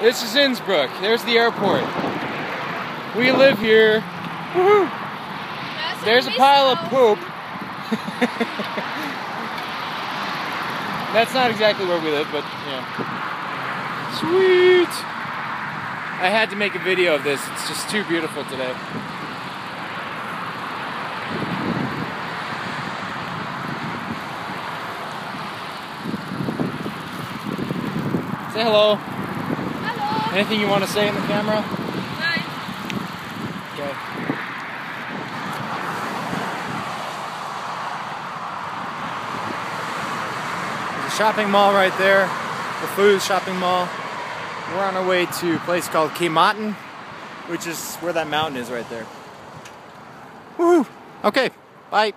This is Innsbruck. There's the airport. We live here. Woohoo! There's a pile of poop. That's not exactly where we live, but yeah. Sweet! I had to make a video of this. It's just too beautiful today. Say hello. Hello. Anything you want to say in the camera? Nein. Okay. There's a shopping mall right there. The food shopping mall. We're on our way to a place called Kematen, which is where that mountain is right there. Woohoo! Okay, bye.